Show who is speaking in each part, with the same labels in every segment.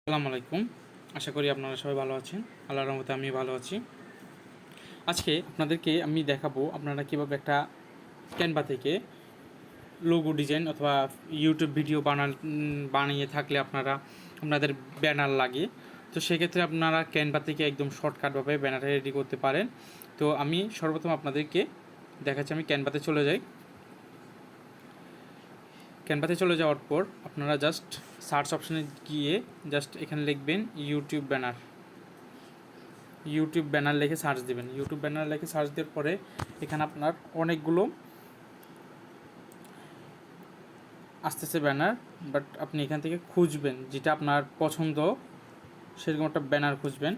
Speaker 1: আসসালামু আলাইকুম। আশা করি আপনারা সবাই ভালো আছেন। আল্লাহর রহমতে আমি ভালো আছি। আজকে আপনাদেরকে আমি দেখাবো আপনারা কীভাবে একটা ক্যানভা থেকে লোগো ডিজাইন অথবা ইউটিউব ভিডিও বানিয়ে থাকলে আপনাদের ব্যানার লাগে। তো সেক্ষেত্রে আপনারা ক্যানভা থেকে একদম শর্টকাটভাবে ব্যানারটা রেডি করতে পারেন। তো আমি সর্বপ্রথম আপনাদেরকে দেখাচ্ছি। আমি ক্যানভাতে চলে যাই। ক্যানভাতে চলে যাওয়ার পর আপনারা জাস্ট সার্চ অপশানে গিয়ে জাস্ট এখানে লিখবেন ইউটিউব ব্যানার লিখে সার্চ দেবেন। ইউটিউব ব্যানার লিখে সার্চ দেওয়ার পরে এখানে আপনার অনেকগুলো আসতেছে ব্যানার, বাট আপনি এখান থেকে খুঁজবেন যেটা আপনার পছন্দ, সেরকম একটা ব্যানার খুঁজবেন।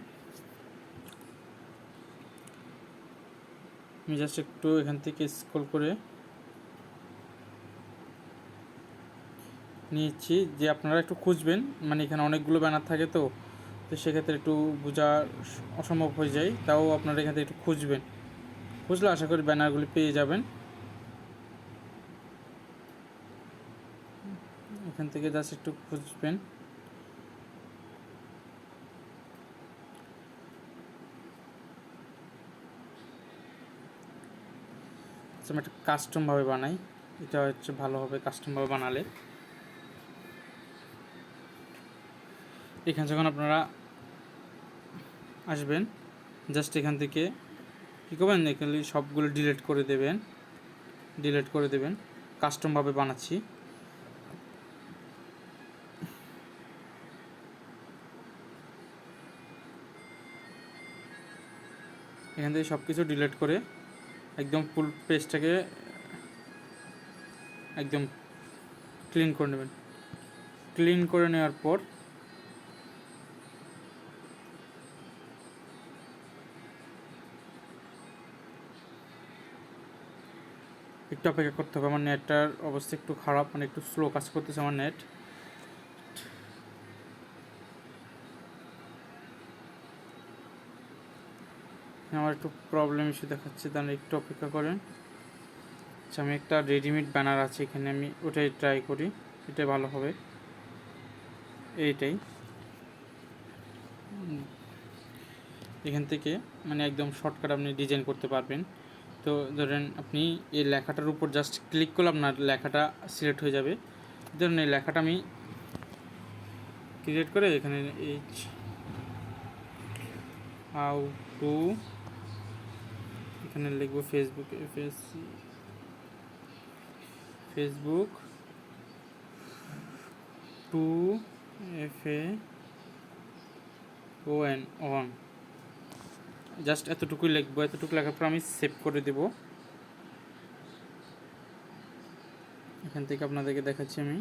Speaker 1: আমি জাস্ট একটু এখান থেকে স্ক্রল করে নিয়েছি যে আপনারা একটু খুঁজবেন, মানে এখানে অনেকগুলো ব্যানার থাকে তো সেক্ষেত্রে একটু বোঝা অসম্ভব হয়ে যায়। তাও আপনারা এখান থেকে একটু খুঁজলে আশা করি ব্যানারগুলি পেয়ে যাবেন। এখান থেকে জাস্ট একটু খুঁজবেন। আমি একটা কাস্টমভাবে বানাই, এটা হচ্ছে ভালো হবে কাস্টমভাবে বানালে। এখানে যখন আপনারা আসবেন জাস্ট এখান থেকে কী করবেন, এখানে সবগুলো ডিলিট করে দেবেন। কাস্টমভাবে বানাচ্ছি। এখান থেকে সব কিছু ডিলিট করে একদম ফুল পেজটাকে একদম ক্লিন করে নেবেন। ক্লিন করে নেওয়ার পর একটু অপেক্ষা করতে হবে। আমার নেটটার অবস্থা একটু খারাপ, মানে একটু স্লো কাজ করতেছে আমার নেট। আমার একটু প্রবলেম ইস্যু দেখাচ্ছে, তাহলে একটু অপেক্ষা করেন। আচ্ছা, আমি একটা রেডিমেড ব্যানার আছে এখানে, আমি ওটাই ট্রাই করি, এটাই ভালো হবে। এইটাই এখান থেকে মানে একদম শর্টকাট আপনি ডিজাইন করতে পারবেন। তো ধরেন আপনি এই লেখাটার উপর জাস্ট ক্লিক করলে আপনার লেখাটা সিলেক্ট হয়ে যাবে। ধরুন এই লেখাটা আমি ক্রিয়েট করে এখানে হাউ টু এখানে লিখবো ফেসবুক টু FAON জাস্ট এতটুকুই লিখবো। এতটুকু লেখার পর আমি সেভ করে দেব। এখান থেকে আপনাদেরকে দেখাচ্ছি আমি।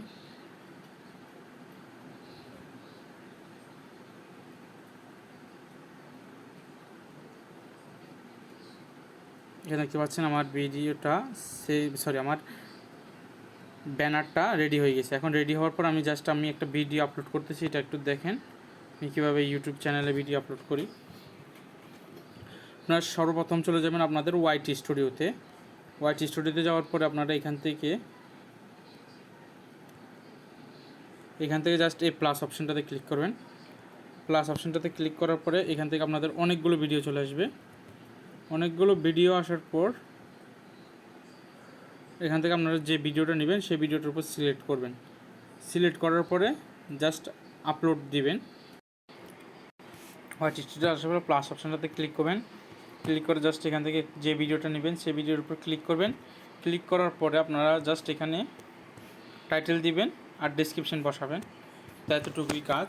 Speaker 1: এখানে দেখতে পাচ্ছেন আমার আমার ব্যানারটা রেডি হয়ে গেছে। এখন রেডি হওয়ার পর আমি একটা ভিডিও আপলোড করতেছি, এটা একটু দেখেন আমি কীভাবে ইউটিউব চ্যানেলে ভিডিও আপলোড করি। আপনারা সর্বপ্রথম চলে যাবেন আপনাদের ওয়াইটি স্টুডিওতে। যাওয়ার পরে আপনারা এখান থেকে জাস্ট এই প্লাস অপশানটাতে ক্লিক করবেন। প্লাস অপশানটাতে ক্লিক করার পরে এখান থেকে আপনাদের অনেকগুলো ভিডিও চলে আসবে। অনেকগুলো ভিডিও আসার পর এখান থেকে আপনারা যে ভিডিওটা নেবেন সেই ভিডিওটার উপর সিলেক্ট করবেন। সিলেক্ট করার পরে জাস্ট আপলোড দিবেন। হোয়াইট স্টুডিও আসার পরে প্লাস অপশানটাতে ক্লিক করবেন। ক্লিক করে জাস্ট এখান থেকে যে ভিডিওটা নেবেন সেই ভিডিওর উপর ক্লিক করবেন। ক্লিক করার পরে আপনারা জাস্ট এখানে টাইটেল দিবেন আর ডেসক্রিপশন বসাবেন। তো এতটুকুই কাজ।